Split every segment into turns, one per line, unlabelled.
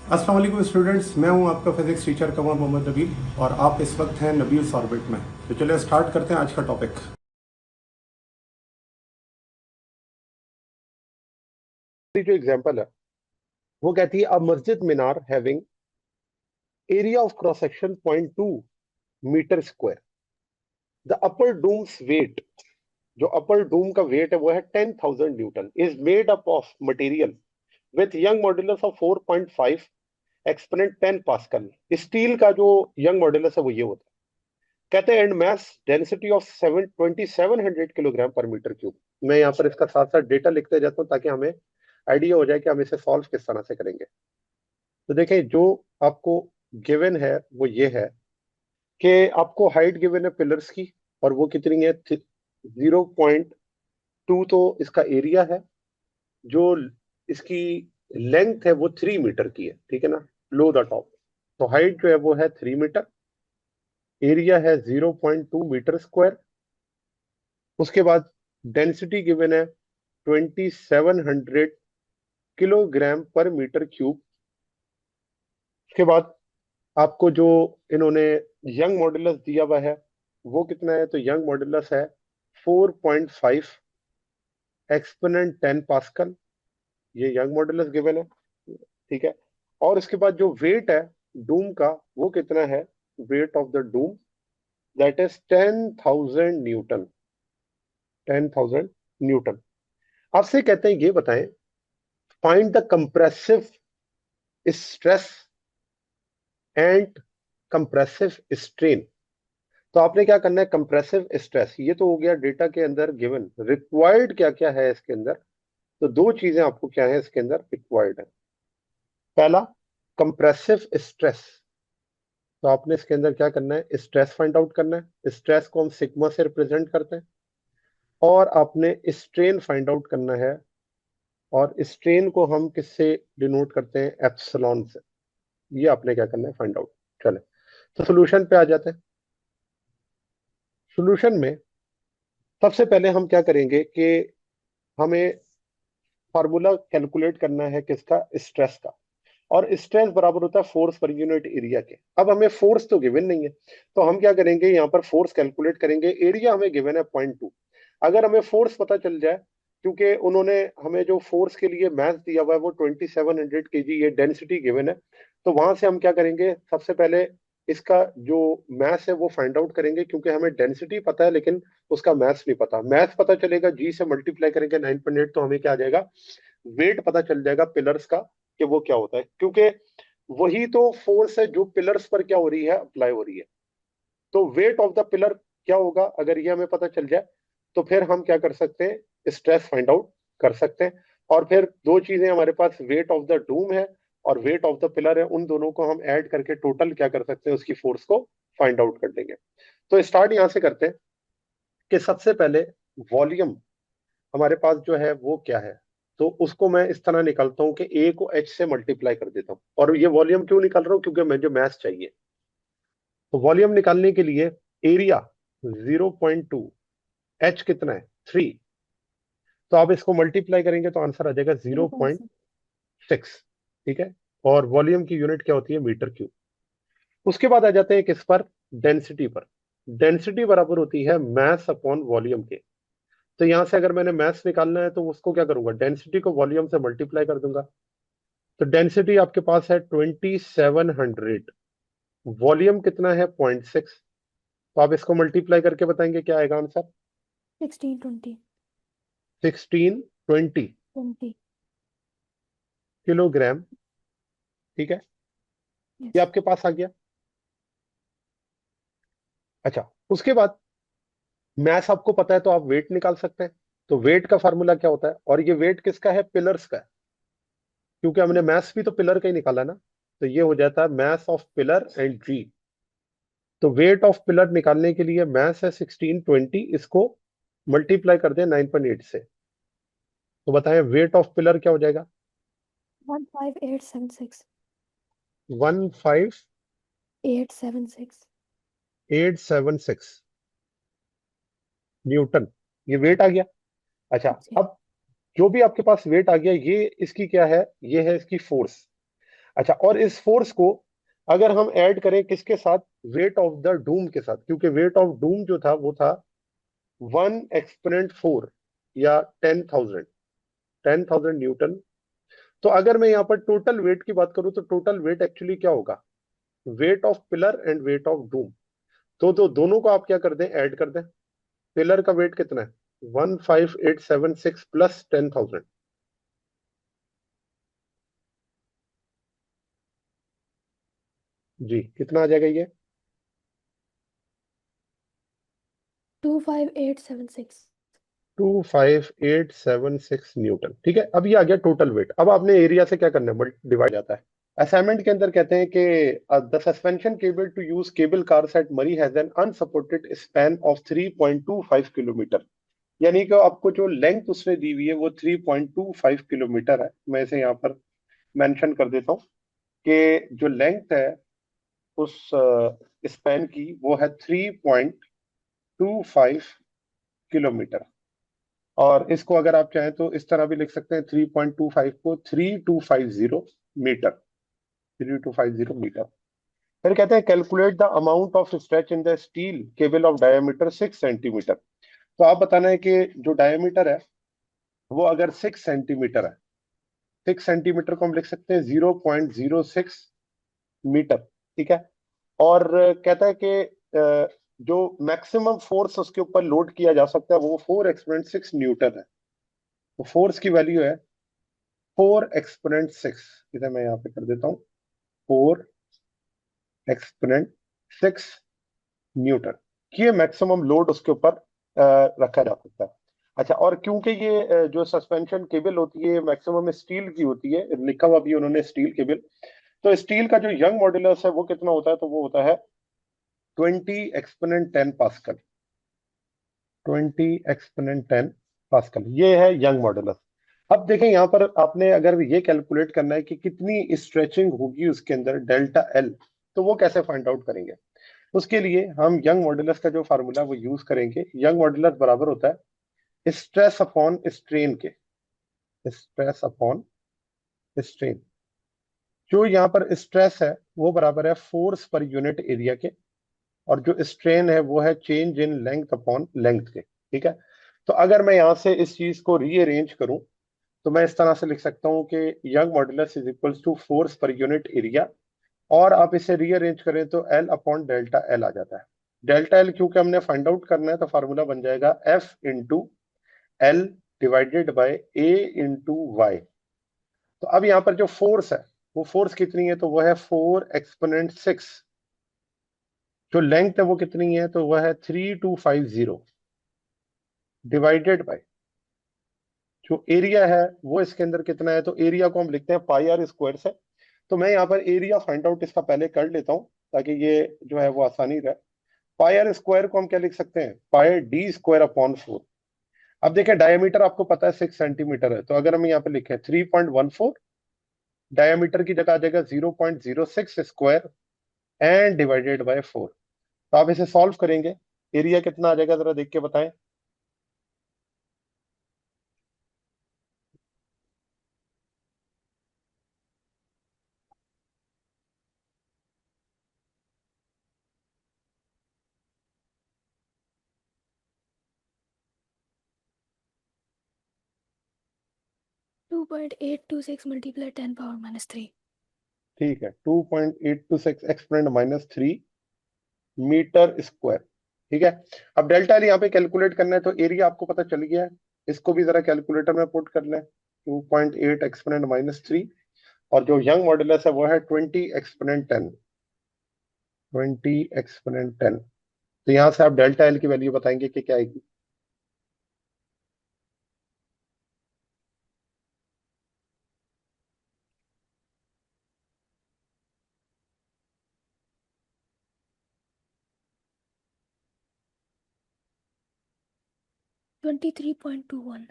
अस्सलाम वालेकुम स्टूडेंट्स, मैं हूं आपका फिजिक्स टीचर कमर मोहम्मद नबील और आप इस वक्त हैं नबील्स ऑर्बिट में। तो चलिए स्टार्ट करते हैं आज का टॉपिक।
जो एग्जांपल है वो कहती है a masjid minar having area of cross section 0.2 metre square. The upper domes weight, जो अपर डूम का वेट है वो है 10,000 newton, is made up of material with Young modulus of 4.5 exponent 10 pascal. Steel का जो यंग मॉड्यूलस है वो ये होता है। कहते हैं and mass density of 7,700 kilogram पर मीटर क्यूब। मैं यहाँ पर इसका साथ साथ डेटा लिखते जाता हूँ ताकि हमें आइडिया हो जाए कि हम इसे सॉल्व किस तरह से करेंगे। तो देखें, जो आपको गिवन है वो ये है कि आपको हाइट गिवन है पिलर्स की, और वो कितनी है 0.2। तो इसका एरिया है, जो इसकी लेंथ है वो 3 मीटर की है, ठीक है ना, लो द टॉप। तो हाइट जो है वो है 3 मीटर, एरिया है 0.2 मीटर स्क्वायर। उसके बाद डेंसिटी गिवन है 2,700 किलोग्राम पर मीटर क्यूब। उसके बाद आपको जो इन्होंने यंग मॉडुलस दिया हुआ है वो कितना है, तो यंग मॉडुलस है 4.5 एक्सपोनेंट 10 पास्कल। ये यंग मॉडुलस गिवन है, ठीक है। और उसके बाद जो वेट है डूम का वो कितना है, weight of the doom that is 10,000 Newton. 10,000 Newton. आपसे कहते हैं ये बताएं, find the compressive stress and compressive strain. तो आपने क्या करना है, कंप्रेसिव स्ट्रेस ये तो हो गया डेटा के अंदर गिवन, रिक्वायर्ड क्या क्या है इसके अंदर। तो दो चीजें आपको क्या है इसके अंदर रिक्वायर्ड है। पहला, कंप्रेसिव स्ट्रेस। तो आपने इसके अंदर क्या करना है, स्ट्रेस फाइंड आउट करना है। स्ट्रेस को हम सिग्मा से रिप्रेजेंट करते हैं। और आपने स्ट्रेन फाइंड आउट करना है, और स्ट्रेन को हम किससे डिनोट करते हैं, एप्सिलॉन से। ये आपने क्या करना है फाइंड आउट। चले तो सोल्यूशन पे आ जाते हैं। सोल्यूशन में सबसे पहले हम क्या करेंगे कि हमें फार्मूला कैलकुलेट करना है किसका, स्ट्रेस का। और स्ट्रेस बराबर होता है फोर्स पर यूनिट एरिया के। अब हमें फोर्स तो गिवन नहीं है, तो हम क्या करेंगे, यहाँ पर फोर्स कैलकुलेट करेंगे। एरिया हमें गिवन है 0.2। अगर हमें फोर्स पता चल जाए, क्योंकि उन्होंने हमें जो फोर्स के लिए मैथ दिया हुआ है वो 2,700 kg, ये डेंसिटी गिवन है। तो वहां से हम क्या करेंगे, सबसे पहले इसका जो मैथ है वो फाइंड आउट करेंगे, क्योंकि हमें डेंसिटी पता है लेकिन उसका मैथ्स नहीं पता। मैथ पता चलेगा, जी से मल्टीप्लाई करेंगे 9.8, तो हमें क्या आ जाएगा, वेट पता चल जाएगा पिलर्स का कि वो क्या होता है, क्योंकि वही तो फोर्स है जो पिलर्स पर क्या हो रही है, अप्लाई हो रही है। तो वेट ऑफ द पिलर क्या होगा, अगर ये हमें पता चल जाए तो फिर हम क्या कर सकते हैं, स्ट्रेस फाइंड आउट कर सकते हैं। और फिर दो चीजें हमारे पास, वेट ऑफ द डूम है और वेट ऑफ द पिलर है, उन दोनों को हम ऐड करके टोटल क्या कर सकते हैं, उसकी फोर्स को फाइंड आउट कर देंगे। तो स्टार्ट यहां से करते हैं कि सबसे पहले वॉल्यूम हमारे पास जो है वो क्या है। तो उसको मैं इस तरह निकालता हूं कि ए को एच से मल्टीप्लाई कर देता हूं। और ये वॉल्यूम क्यों निकाल रहा हूं, क्योंकि मुझे मैथ चाहिए। तो वॉल्यूम निकालने के लिए एरिया 0.2, एच कितना है 3, तो आप इसको मल्टीप्लाई करेंगे तो आंसर आ जाएगा 0.6, ठीक है। और वॉल्यूम की यूनिट क्या होती है, मीटर क्यूब। उसके बाद आ जाते हैं किस पर, डेंसिटी पर। डेंसिटी बराबर होती है मास अपॉन वॉल्यूम के। तो यहां से अगर मैंने मास निकालना है तो उसको क्या करूंगा, डेंसिटी को वॉल्यूम से मल्टीप्लाई कर दूंगा। तो डेंसिटी आपके पास है 2,700, वॉल्यूम कितना है 0.6। तो आप इसको मल्टीप्लाई करके बताएंगे क्या आएगा आंसर,
1620
1620
20।
किलोग्राम, ठीक है। ये
यस।
आपके पास आ गया। अच्छा, उसके बाद मैथ आपको पता है तो आप वेट निकाल सकते हैं। तो वेट का फार्मूला क्या होता है, और ये वेट किसका है, पिलर्स का है, क्योंकि हमने मैथ भी तो पिलर का ही निकाला ना। तो ये हो जाता है मैथ ऑफ पिलर एंड जी। तो वेट ऑफ पिलर निकालने के लिए मैथ है 1620, इसको मल्टीप्लाई कर दें 9.8 से। तो बताएं वेट ऑफ पिलर क्या हो जाएगा,
15876।
15876
876।
न्यूटन। ये वेट आ गया। अच्छा,
जी।
अब जो भी आपके पास वेट आ गया, ये इसकी क्या है, ये है इसकी फोर्स। अच्छा, और इस फोर्स को अगर हम ऐड करें किसके साथ, वेट ऑफ द डूम के साथ, क्योंकि वेट ऑफ डूम जो था वो था 1 एक्सपोनेंट 4 या 10,000 न्यूटन। तो अगर मैं यहाँ पर टोटल वेट की बात करूं तो टोटल वेट एक्चुअली क्या होगा, weight of pillar and weight of doom. तो दोनों को आप क्या कर दें, ऐड कर दें। पिलर का वेट कितना है, 15876 प्लस 10,000, जी कितना आ जाएगा ये,
25876.
25876 न्यूटन। ठीक है, अब ये आ गया टोटल वेट। अब आपने एरिया से क्या करना है, डिवाइड जाता है। असाइनमेंट के अंदर कहते हैं कि the suspension cable to use cable cars at Murree has an unsupported span of 3.25 kilometre. यानी कि आपको जो लेंथ उसने दी हुई है वो 3.25 किलोमीटर है। मैं इसे यहाँ पर मेंशन कर देता हूँ कि जो लेंथ है उस स्पैन की वो है 3.25 किलोमीटर। और इसको अगर आप चाहें तो इस तरह भी लिख सकते हैं, 3.25 को 3250 मीटर, 3250 मीटर। फिर कहते हैं calculate the amount of stretch in the steel cable of diameter 6 centimetre. तो आप बताना है कि जो डायमीटर है वो अगर 6 सेंटीमीटर है, 6 सेंटीमीटर को हम लिख सकते हैं 0.06 मीटर। ठीक है, और कहता है कि जो मैक्सिमम फोर्स उसके ऊपर लोड किया जा सकता है वो 4 एक्सपोनेंट 6 न्यूटन है। तो फोर्स की वैल्यू है 4 एक्सपोनेंट 6, इसे मैं यहाँ पे कर देता हूँ 4 एक्सपोनेंट 6 न्यूटन। ये मैक्सिमम लोड उसके ऊपर रखा जा सकता है। अच्छा, और क्योंकि ये जो सस्पेंशन केबल होती है मैक्सिमम स्टील की होती है, लिखा हुआ भी उन्होंने स्टील केबल, तो स्टील का जो यंग मॉड्यूलस है वो कितना होता है, तो वो होता है 20 एक्सपोनेंट 10 पास्कल। 20 एक्सपोनेंट 10 पास्कल, ये है यंग मॉड्यूलस। अब देखें यहाँ पर आपने अगर ये कैलकुलेट करना है कि कितनी स्ट्रेचिंग होगी उसके अंदर डेल्टा एल, तो वो कैसे फाइंड आउट करेंगे। उसके लिए हम यंग मॉड्यूलस का जो फार्मूला वो यूज करेंगे। यंग मॉड्यूलस बराबर होता है स्ट्रेस अपॉन स्ट्रेन के, स्ट्रेस अपॉन स्ट्रेन। जो यहाँ पर स्ट्रेस है वो बराबर है फोर्स पर यूनिट एरिया के, और जो स्ट्रेन है वो है change in length upon length के। ठीक है, तो अगर मैं यहाँ से इस चीज को रीअरेंज करूं तो मैं इस तरह से लिख सकता हूं कि Young modulus is equals to force per unit area, और आप इसे रीअरेंज करें तो एल अपॉन डेल्टा एल आ जाता है। डेल्टा एल क्योंकि हमने फाइंड आउट करना है तो फार्मूला बन जाएगा F into L divided by A into Y. तो अब यहाँ पर जो फोर्स है वो फोर्स कितनी है, तो वो है 4 एक्सपोनेंट 6। जो लेंथ है वो कितनी है, तो वह है 3250 डिवाइडेड बाय जो एरिया है वो इसके अंदर कितना है, तो एरिया को हम लिखते हैं पाई आर स्क्वायर से। तो मैं यहाँ पर एरिया फाइंड आउट इसका पहले कर लेता हूँ ताकि ये जो है वो आसानी रहे। पाई आर स्क्वायर को हम क्या लिख सकते हैं, पाई डी स्क्वायर अपॉन 4। अब देखें डायमीटर आपको पता है 6 सेंटीमीटर है, तो अगर हम यहाँ पे लिखें 3.14, डायमीटर की जगह आ जाएगा 0.06 स्क्वायर एंड डिवाइडेड बाय 4। तो आप इसे सॉल्व करेंगे, एरिया कितना आ जाएगा जरा देख के बताएं।
2.826 multiplied 10 power minus 3.
ठीक है, 2.826 एक्सपोनेंट -3 मीटर स्क्वायर। ठीक है, अब डेल्टा एल यहाँ पे कैलकुलेट करना है, तो एरिया आपको पता चल गया है, इसको भी जरा कैलकुलेटर में पुट कर लें। 2.8 एक्सपोनेंट -3, और जो यंग मॉड्यूलस है वो है 20 एक्सपोनेंट 10, 20 एक्सपोनेंट 10। तो यहाँ से आप डेल्टा एल की वैल्यू बताएंगे कि क्या आएगी।
$23.21.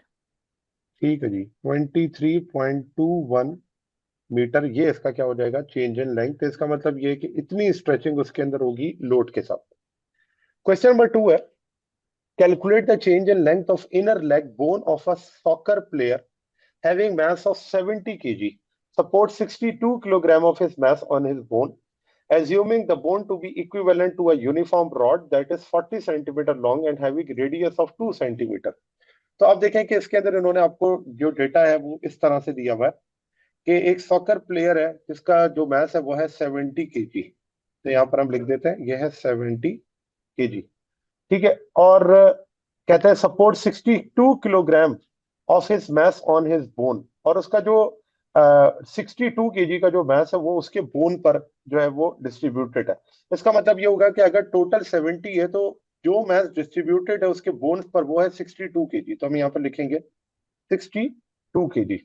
ठीक है जी, 23.21 मीटर, ये इसका क्या हो जाएगा, चेंज इन लेंथ। इसका मतलब ये है कि इतनी स्ट्रेचिंग उसके अंदर होगी लोड के साथ। क्वेश्चन नंबर 2 है, calculate the change in length of inner leg bone of a soccer player having mass of 70 kg supports 62 kilogram of his mass on his bone, assuming the bone to be equivalent to a uniform rod that is 40 centimeter long and having radius of 2 centimeter. तो आप देखें कि इसके अंदर इन्होंने आपको जो data है वो इस तरह से दिया हुआ है कि एक सॉकर प्लेयर है जिसका जो मास है वो है 70 केजी। तो यहाँ पर हम लिख देते हैं ये है 70 केजी, ठीक है। और कहते हैं support 62 kilogram of his mass on his bone, और उसका जो 62 केजी का जो मास है वो उसके बोन पर जो है वो डिस्ट्रीब्यूटेड है। इसका मतलब ये होगा कि अगर टोटल 70 है तो जो मास डिस्ट्रीब्यूटेड है उसके बोन पर वो है 62 केजी। तो हम यहाँ पर लिखेंगे 62 केजी।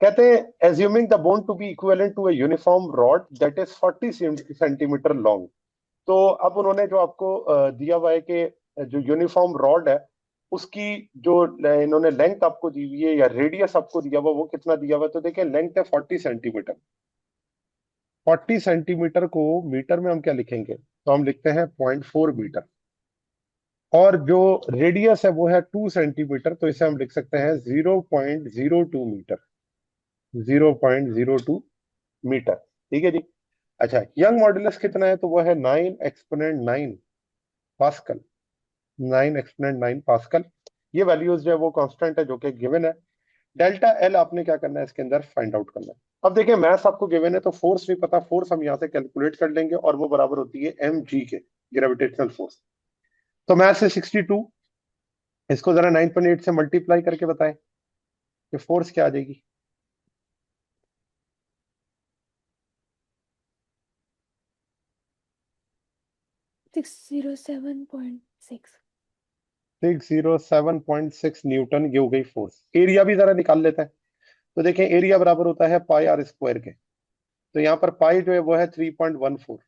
कहते हैं assuming the bone to be equivalent to a uniform rod that is 40 centimetre long. तो अब उन्होंने जो आपको दिया हुआ है कि जो यूनिफॉर्म रॉड है उसकी जो इन्होंने लेंथ आपको दी हुई है या रेडियस आपको दिया हुआ वो कितना दिया हुआ है। तो देखिए लेंथ है 40 सेंटीमीटर। 40 सेंटीमीटर को मीटर में हम क्या लिखेंगे, तो हम लिखते हैं 0.4 मीटर। और जो रेडियस है वो है 2 सेंटीमीटर, तो इसे हम लिख सकते हैं 0.02 मीटर। 0.02 मीटर, ठीक है जी। अच्छा, यंग मॉड्यूलस कितना है, तो वो है 9 एक्सपोनेंट 9 पास्कल। 9 exponent 9 pascal. ये वैल्यूज जो है वो कांस्टेंट है जो कि गिवन है। डेल्टा एल आपने क्या करना है इसके अंदर फाइंड आउट करना है। अब देखिए मैथ आपको गिवन है तो फोर्स नहीं पता, फोर्स हम यहाँ से कैलकुलेट कर लेंगे और वो बराबर होती है एम जी के, ग्रेविटेशनल फोर्स। तो मैथ से 62, इसको जरा 9.8 से मल्टीप्लाई करके बताएं कि फोर्स क्या आ जाएगी।
607.6.
607.6 न्यूटन, ये हो गई फोर्स। एरिया भी जरा निकाल लेते हैं। तो देखें एरिया बराबर होता है पाई आर स्क्वायर के। तो यहाँ पर पाई जो है वो है 3.14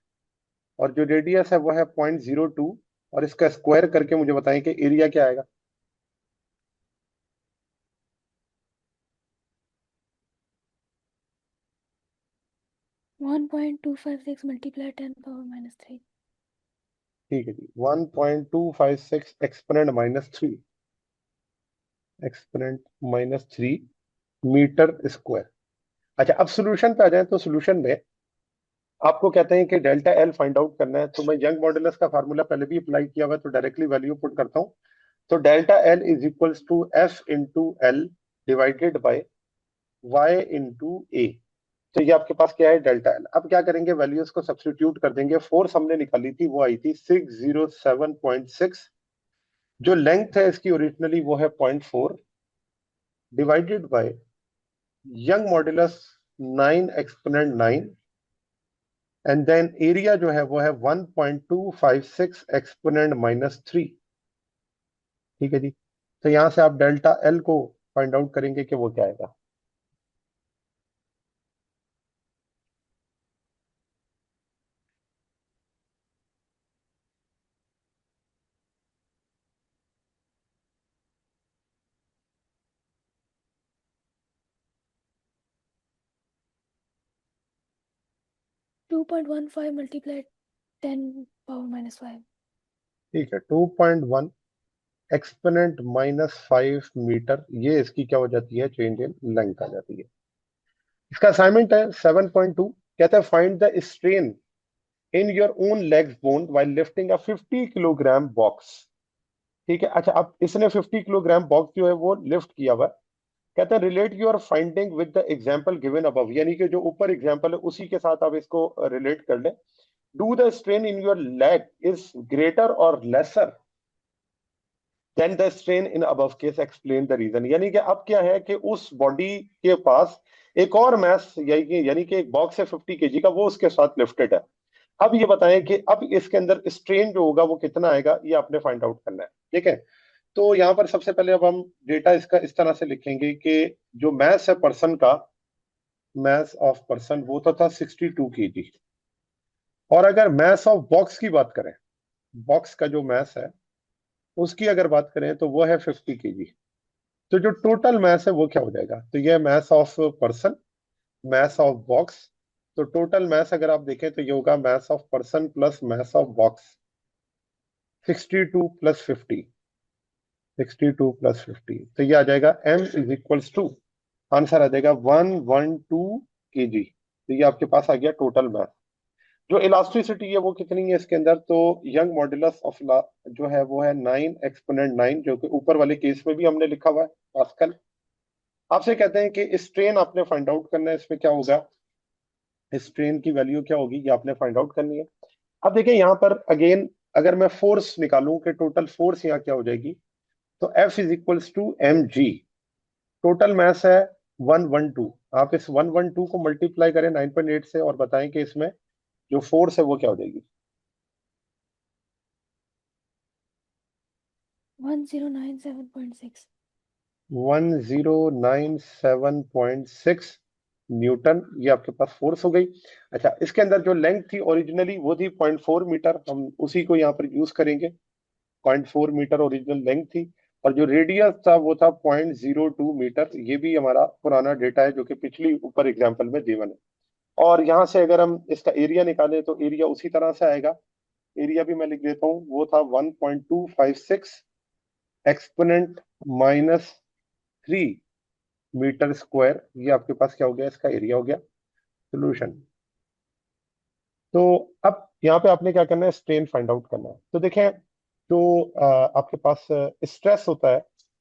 और जो रेडियस है वो है 0.02, और इसका स्क्वायर करके मुझे बताएं कि एरिया क्या आएगा।
1.256 multiplied 10 power minus 3.
ठीक है जी, 1.256 exponent minus 3, exponent minus 3 metre square. अच्छा, अब सोल्यूशन पे आ जाए तो सोल्यूशन में आपको कहते हैं कि डेल्टा एल फाइंड आउट करना है। तो मैं यंग मॉडुलस का फार्मूला पहले भी अप्लाई किया हुआ है तो डायरेक्टली वैल्यू पुट करता हूं। तो delta L is equals to F into L divided by Y into A. तो ये आपके पास क्या है डेल्टा एल। अब क्या करेंगे, वैल्यूज को सब्स्टिट्यूट कर देंगे। फोर्स हमने निकाली थी वो आई थी 607.6, जो लेंथ है इसकी ओरिजिनली वो है 0.4 divided by Young modulus 9 exponent 9, and then area जो है वो है 1.256 एक्सपोनेंट माइनस 3। ठीक है जी। तो यहां से आप डेल्टा एल को फाइंड आउट करेंगे कि वो क्या आएगा।
Two point 1.15 multiplied 10 power minus 5.
ठीक है, 2.1 एक्सपोनेंट माइनस 5 मीटर, ये इसकी क्या हो जाती है, चेंज इन लेंथ आ जाती है। इसका असाइनमेंट है 7.2, कहता है find the strain in your own legs bone while lifting a 50 kilogram box. ठीक है। अच्छा, अब इसने 50 किलोग्राम बॉक्स जो है वो लिफ्ट किया हुआ है। कहते हैं relate your finding with the example given above, यानी कि जो ऊपर एग्जांपल है उसी के साथ आप इसको रिलेट कर लें। Do the strain in your leg is greater और lesser than the strain in above case, explain the reason. यानी कि अब क्या है कि उस बॉडी के पास एक और मास यानी कि एक बॉक्स है 50 केजी का, वो उसके साथ लिफ्टेड है। अब ये बताएं कि अब इसके अंदर स्ट्रेन जो होगा वो कितना आएगा, ये आपने फाइंड आउट करना है। ठीक है। तो यहाँ पर सबसे पहले अब हम डेटा इसका इस तरह से लिखेंगे कि जो मास है पर्सन का, मास ऑफ पर्सन वो तो था 62 केजी, और अगर मास ऑफ बॉक्स की बात करें, बॉक्स का जो मास है उसकी अगर बात करें तो वो है 50 केजी। तो जो टोटल मास है वो क्या हो जाएगा, तो ये mass of person, mass of box. तो टोटल मास अगर आप देखें तो ये होगा mass of person plus mass of box, 62 plus 50, 62 plus 50, तो ये आ जाएगा m is equals to answer आ जाएगा 112 kg। तो ये आपके पास आ गया टोटल मास। जो इलास्टिसिटी है वो कितनी है इसके अंदर, तो यंग मॉड्यूलस ऑफ जो है वो है 9 एक्सपोनेंट 9, जो कि ऊपर वाले केस में भी हमने लिखा हुआ है पास्कल। आपसे कहते हैं कि स्ट्रेन आपने फाइंड आउट करना है, इसमें क्या होगा, स्ट्रेन की वैल्यू क्या होगी ये आपने फाइंड आउट करनी है। अब देखिए यहाँ पर अगेन अगर मैं फोर्स निकालूं कि टोटल फोर्स यहाँ क्या हो जाएगी, तो F is equals to mg। Total mass है 112। आप इस 112 को मल्टीप्लाई करें 9.8 से और बताएं कि इसमें जो फोर्स है वो क्या हो जाएगी।
1097.6.
1097.6 न्यूटन, ये आपके पास फोर्स हो गई। अच्छा, इसके अंदर जो लेंथ थी ओरिजिनली वो थी 0.4 मीटर, हम उसी को यहाँ पर यूज करेंगे। 0.4 मीटर ओरिजिनल लेंथ थी, और जो रेडियस था वो था 0.02 मीटर। ये भी हमारा पुराना डेटा है जो कि पिछली ऊपर एग्जाम्पल में गिवन है। और यहाँ से अगर हम इसका एरिया निकालें तो एरिया उसी तरह से आएगा। एरिया भी मैं लिख देता हूँ, वो था 1.256 एक्सपोनेंट -3 मीटर स्क्वायर। ये आपके पास क्या हो गया, इसका एरिया हो गया। सोल्यूशन। तो अब यहाँ पे आपने क्या करना है, स्ट्रेन फाइंड आउट करना है। तो देखें, जो आपके पास स्ट्रेस होता है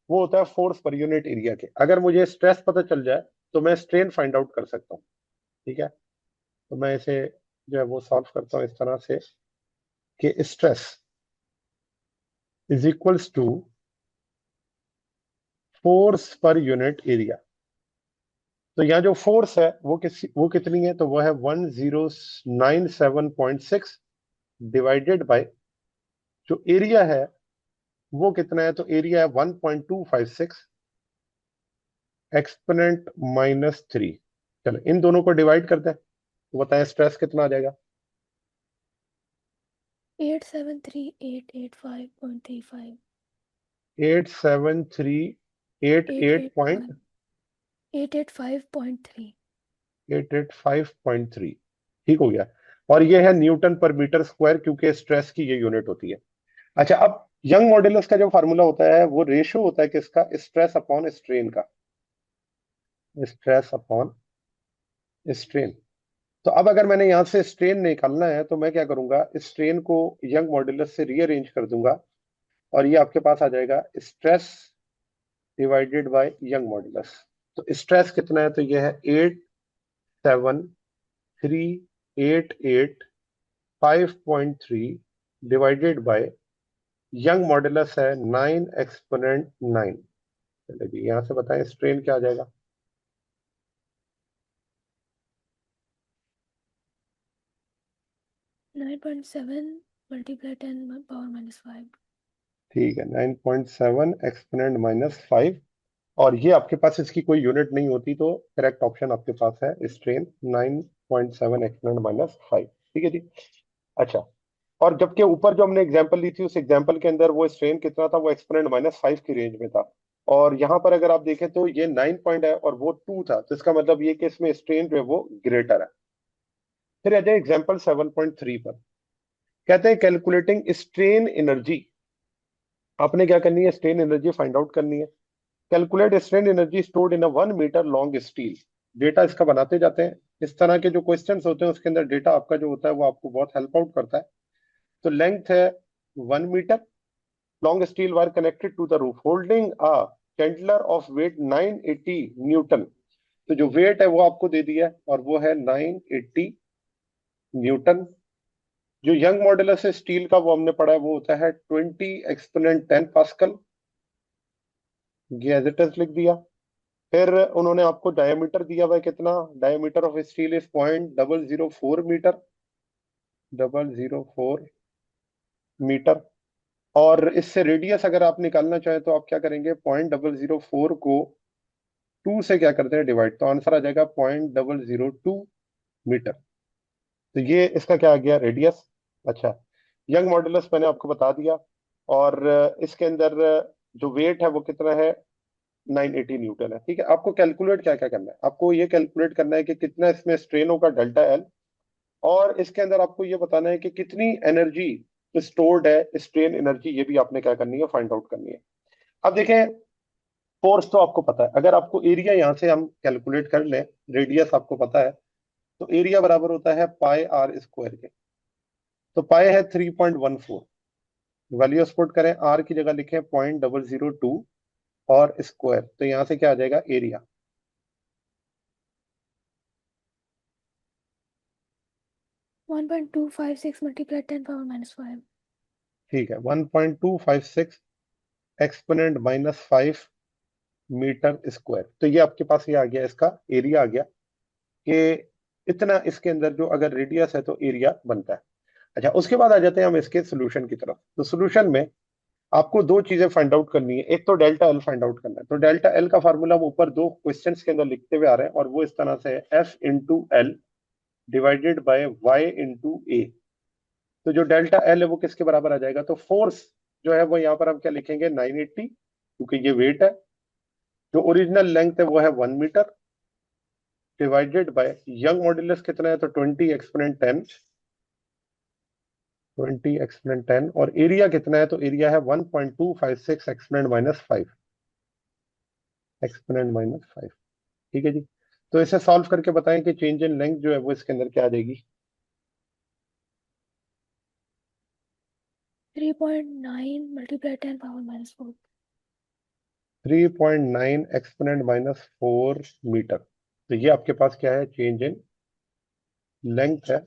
वो होता है फोर्स पर यूनिट एरिया के। अगर मुझे स्ट्रेस पता चल जाए तो मैं स्ट्रेन फाइंड आउट कर सकता हूँ। ठीक है, तो मैं इसे जो है वो सॉल्व करता हूँ इस तरह से कि stress is equals to force per unit area. तो यहाँ जो फोर्स है वो कितनी है, तो वो है 1097.6 डिवाइडेड बाय जो एरिया है वो कितना है, तो एरिया है 1.256 एक्सपोनेंट -3। चलो इन दोनों को डिवाइड करते हैं, तो बताएं स्ट्रेस कितना आ जाएगा।
873,885.35.
87388.885.3।
885.3.
ठीक हो गया। और ये है न्यूटन पर मीटर स्क्वायर, क्योंकि स्ट्रेस की ये यूनिट होती है। अच्छा, अब यंग मॉड्यूलस का जो फार्मूला होता है वो रेशो होता है किसका, स्ट्रेस अपॉन स्ट्रेन का। Stress upon strain. तो अब अगर मैंने यहां से स्ट्रेन निकालना है तो मैं क्या करूंगा, स्ट्रेन को यंग मॉड्यूलस से रीअरेंज कर दूंगा, और ये आपके पास आ जाएगा stress divided by Young modulus. तो स्ट्रेस कितना है, तो ये है 87388.5.3 डिवाइडेड बाय यंग मॉड्यूलस है 9 एक्सपोनेंट 9। चलिए जी, यहां से बताएं स्ट्रेन क्या आ जाएगा।
9.7 multiply 10 power minus 5.
ठीक है, 9.7 एक्सपोनेंट -5। और ये आपके पास इसकी कोई यूनिट नहीं होती, तो करेक्ट ऑप्शन आपके पास है स्ट्रेन 9.7 एक्सपोनेंट -5। ठीक है जी। अच्छा, और जबकि ऊपर जो हमने एग्जांपल ली थी उस एग्जांपल के अंदर वो स्ट्रेन कितना था, वो एक्सपोनेंट -5 की रेंज में था। और यहाँ पर अगर आप देखें तो ये 9 पॉइंट है और वो 2 था, तो इसका मतलब ये कि इसमें स्ट्रेन जो है वो ग्रेटर है। फिर आ जाए एग्जाम्पल 7.3 पर। कहते हैं कैलकुलेटिंग स्ट्रेन एनर्जी। आपने क्या करनी है, स्ट्रेन एनर्जी फाइंड आउट करनी है। Calculate strain energy stored in a 1 metre long steel. Data इसका बनाते जाते हैं। इस तरह के जो क्वेश्चंस होते हैं उसके अंदर डेटा आपका जो होता है वो आपको बहुत हेल्प आउट करता है। तो लेंथ है 1 metre, long steel wire connected to the roof holding a chandelier of weight 980 newton. तो जो वेट है वो आपको दे दिया है और वो है 980 न्यूटन। जो यंग मॉडुलस है स्टील का वो हमने पढ़ा है, वो होता है 20 एक्सपोनेंट 10 पास्कल। ये एज इट इज लिख दिया। फिर उन्होंने आपको डायमीटर दिया हुआ है कितना, diameter of steel is 0.004 metre, 0.004 metre. और इससे रेडियस अगर आप निकालना चाहें तो आप क्या करेंगे, 0.004 को 2 से क्या करते हैं डिवाइड, तो आंसर आ जाएगा 0.002 मीटर। तो ये इसका क्या आ गया, रेडियस। अच्छा, यंग मॉडुलस मैंने आपको बता दिया। और इसके अंदर जो वेट है वो कितना है, 980 न्यूटन है। ठीक है, आपको कैलकुलेट क्या क्या करना है, आपको ये कैलकुलेट करना है कि कितना इसमें स्ट्रेन होगा डेल्टा एल, और इसके अंदर आपको ये बताना है कि कितनी एनर्जी स्टोर्ड है, स्ट्रेन एनर्जी, ये भी आपने क्या करनी है, फाइंड आउट करनी है। अब देखें, फोर्स तो आपको पता है, अगर आपको एरिया यहां से हम कैलकुलेट कर लें, रेडियस आपको पता है, तो एरिया बराबर होता है पाई आर स्क्वायर के। तो पाई है 3.14, वैल्यू पुट करें, आर की जगह लिखें 0.002 और स्क्वायर, तो यहां से क्या आ जाएगा एरिया।
1.256 multiplied 10 power minus 5.
ठीक है, 1.256 एक्सपोनेंट -5 मीटर स्क्वायर। तो ये आपके पास ये आ गया, इसका एरिया आ गया कि इतना इसके अंदर जो अगर रेडियस है तो एरिया बनता है। अच्छा, उसके बाद आ जाते हैं हम इसके सोल्यूशन की तरफ। तो सोल्यूशन में आपको दो चीजें फाइंड आउट करनी है। एक तो डेल्टा एल फाइंड आउट करना है। तो डेल्टा एल का फार्मूला हम ऊपर दो क्वेश्चंस के अंदर लिखते हुए आ रहे हैं, और वो इस तरह से है, F into L divided by Y into A. तो जो डेल्टा एल है वो किसके बराबर आ जाएगा, तो फोर्स जो है वो यहाँ पर हम क्या लिखेंगे 980, क्योंकि ये वेट है। जो ओरिजिनल लेंथ है वो है 1 metre, divided by Young modulus कितना है, तो 20 एक्सपोनेंट 10, 20 एक्सपोनेंट 10, और एरिया कितना है, तो एरिया है 1.256 एक्सपोनेंट -5, एक्सपोनेंट -5। ठीक है जी। तो इसे सॉल्व करके बताएं कि चेंज इन लेंथ जो है वो इसके अंदर क्या आ जाएगी।
3.9 multiplied 10 power minus 4.
3.9 exponent -4 metre. तो ये आपके पास क्या है, चेंज इन लेंथ है,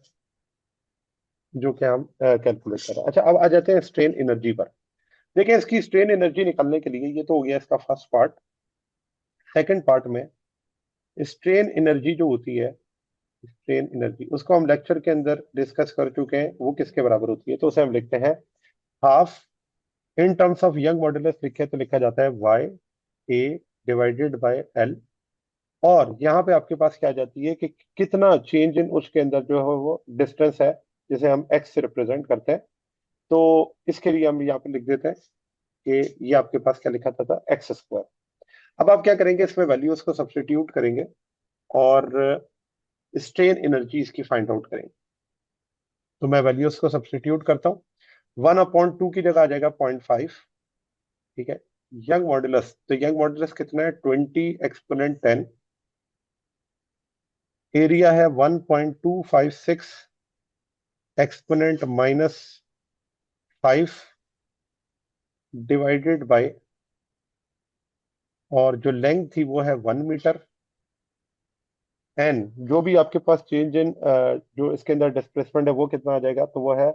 जो कि हम कैलकुलेट कर रहे हैं। अच्छा, अब आ जाते हैं स्ट्रेन एनर्जी पर। देखिए, इसकी स्ट्रेन एनर्जी निकालने के लिए, ये तो हो गया इसका फर्स्ट पार्ट। सेकंड पार्ट में स्ट्रेन एनर्जी जो होती है, स्ट्रेन एनर्जी उसको हम लेक्चर के अंदर डिस्कस कर चुके हैं, वो किसके बराबर होती है, तो उसे हम लिखते हैं half. In terms of Young modulus लिखे तो लिखा जाता है Y A divided by L. और यहाँ पे आपके पास क्या आ जाती है कि कितना चेंज इन उसके अंदर जो है वो डिस्टेंस है, जिसे हम एक्स से रिप्रेजेंट करते हैं। तो इसके लिए हम यहाँ पे लिख देते हैं कि ये आपके पास क्या लिखा था एक्स स्क्वायर। अब आप क्या करेंगे, इसमें वैल्यूज को सब्स्टिट्यूट करेंगे और स्ट्रेन एनर्जी इसकी फाइंड आउट करेंगे। तो मैं वैल्यूज को सब्स्टिट्यूट करता हूँ। 1/2 की जगह आ जाएगा 0.5। ठीक है, यंग मॉड्यूलस, तो यंग मॉड्यूलस कितना है 20 एक्सपोनेंट 10, एरिया है 1.256 एक्सपोनेंट -5 डिवाइडेड बाय, और जो लेंथ थी वो है 1 मीटर, एन जो भी आपके पास चेंज इन जो इसके अंदर डिस्प्लेसमेंट है वो कितना आ जाएगा, तो वो है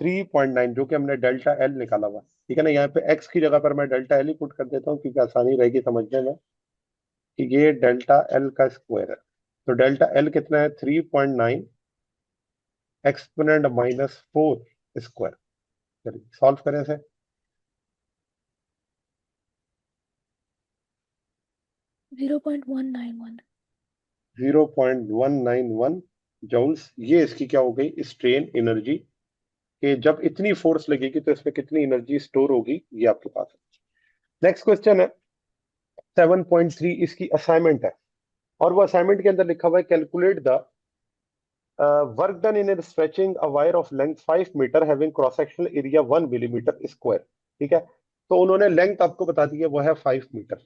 3.9, जो कि हमने डेल्टा एल निकाला हुआ है। ठीक है ना, यहाँ पे एक्स की जगह पर मैं डेल्टा एल ही पुट कर देता हूँ, क्योंकि आसानी रहेगी समझने में कि ये डेल्टा एल का स्क्वायर है। तो डेल्टा एल कितना है 3.9 एक्सपोनेंट -4 स्क्वायर। चलिए सॉल्व करें इसे।
0.191.
0.191 जूल्स, ये इसकी क्या हो गई स्ट्रेन एनर्जी, कि जब इतनी फोर्स लगेगी तो इसमें कितनी एनर्जी स्टोर होगी, ये आपके पास है। नेक्स्ट क्वेश्चन है 7.3, इसकी असाइनमेंट है, और वो असाइनमेंट के अंदर लिखा हुआ है calculate the work done in stretching a wire of length 5 metre having cross sectional area 1 millimetre square. ठीक है, तो उन्होंने लेंथ आपको बता दी है, वो है 5 मीटर।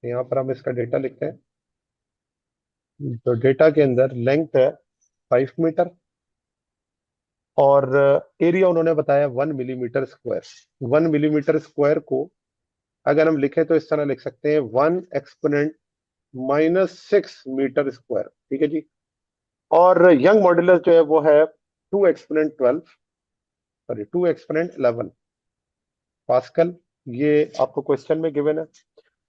यहाँ पर हम इसका डेटा लिखते हैं। तो डेटा के अंदर लेंथ है 5 मीटर, और एरिया उन्होंने बताया 1 मिलीमीटर स्क्वायर। 1 मिलीमीटर स्क्वायर को अगर हम लिखें तो इस तरह लिख सकते हैं 1 एक्सपोनेंट -6 मीटर स्क्वायर। ठीक है जी। और यंग मॉड्यूलस जो है वो है 2 एक्सपोनेंट 12, सॉरी 2 एक्सपोनेंट 11 पास्कल। ये आपको क्वेश्चन में गिवन है।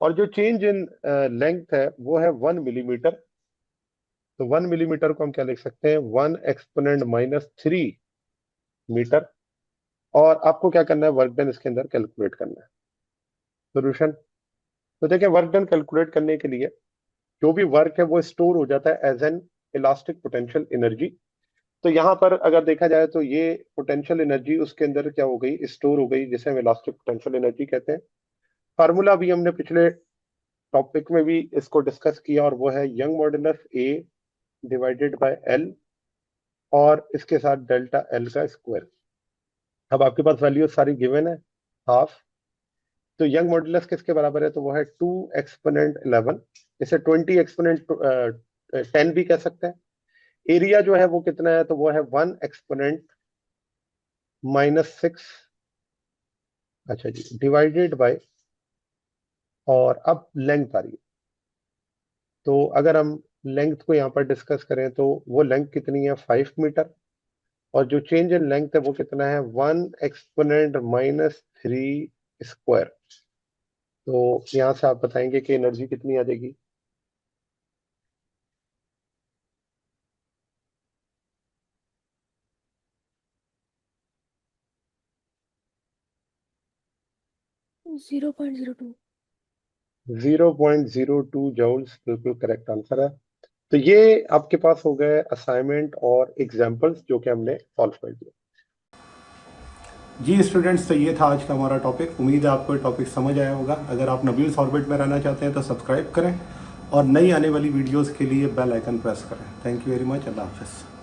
और जो चेंज इन लेंथ है वो है 1 मिलीमीटर। तो 1 मिलीमीटर को हम क्या लिख सकते हैं, 1 एक्सपोनेंट -3 मीटर। और आपको क्या करना है, वर्क डन इसके अंदर कैलकुलेट करना है। सोल्यूशन, तो देखिए वर्क डन कैलकुलेट करने के लिए जो भी वर्क है वो स्टोर हो जाता है as an elastic potential energy. तो यहाँ पर अगर देखा जाए तो ये पोटेंशियल एनर्जी उसके अंदर क्या हो गई, स्टोर हो गई, जिसे हम इलास्टिक पोटेंशियल एनर्जी कहते हैं। फार्मूला भी हमने पिछले टॉपिक में भी इसको डिस्कस किया, और वो है young modulus A divided by L, और इसके साथ डेल्टा एल का स्क्वायर। अब आपके पास वैल्यू सारी गिवन है, हाफ तो यंग मॉड्यूलस किसके बराबर है? तो वो है 2 एक्सपोनेंट 11, इसे 20 एक्सपोनेंट 10 भी कह सकते हैं। एरिया जो है वो कितना है? तो वो है 1 एक्सपोनेंट -6, अच्छा जी, डिवाइडेड बाय, और अब लेंथ आ रही है। तो अगर हम लेंथ को यहाँ पर डिस्कस करें तो वो लेंथ कितनी है? 5 मीटर, और जो चेंज इन लेंथ है वो कितना है? 1 एक्सपोनेंट -3 स्क्वायर। तो यहाँ से आप बताएंगे कि एनर्जी कितनी आ जाएगी?
Zero point zero two
0.02 joules बिल्कुल करेक्ट आंसर है। तो ये आपके पास हो गए असाइनमेंट और एग्जांपल्स जो कि हमने सॉल्व कर दिए।
जी स्टूडेंट्स, तो ये था आज का हमारा टॉपिक। उम्मीद है आपको ये टॉपिक समझ आया होगा। अगर आप नबील्स ऑर्बिट में रहना चाहते हैं तो सब्सक्राइब करें और नई आने वाली वीडियोस के लिए बेल आइकन प्रेस करें। Thank you very much. अल्लाह हाफिज़।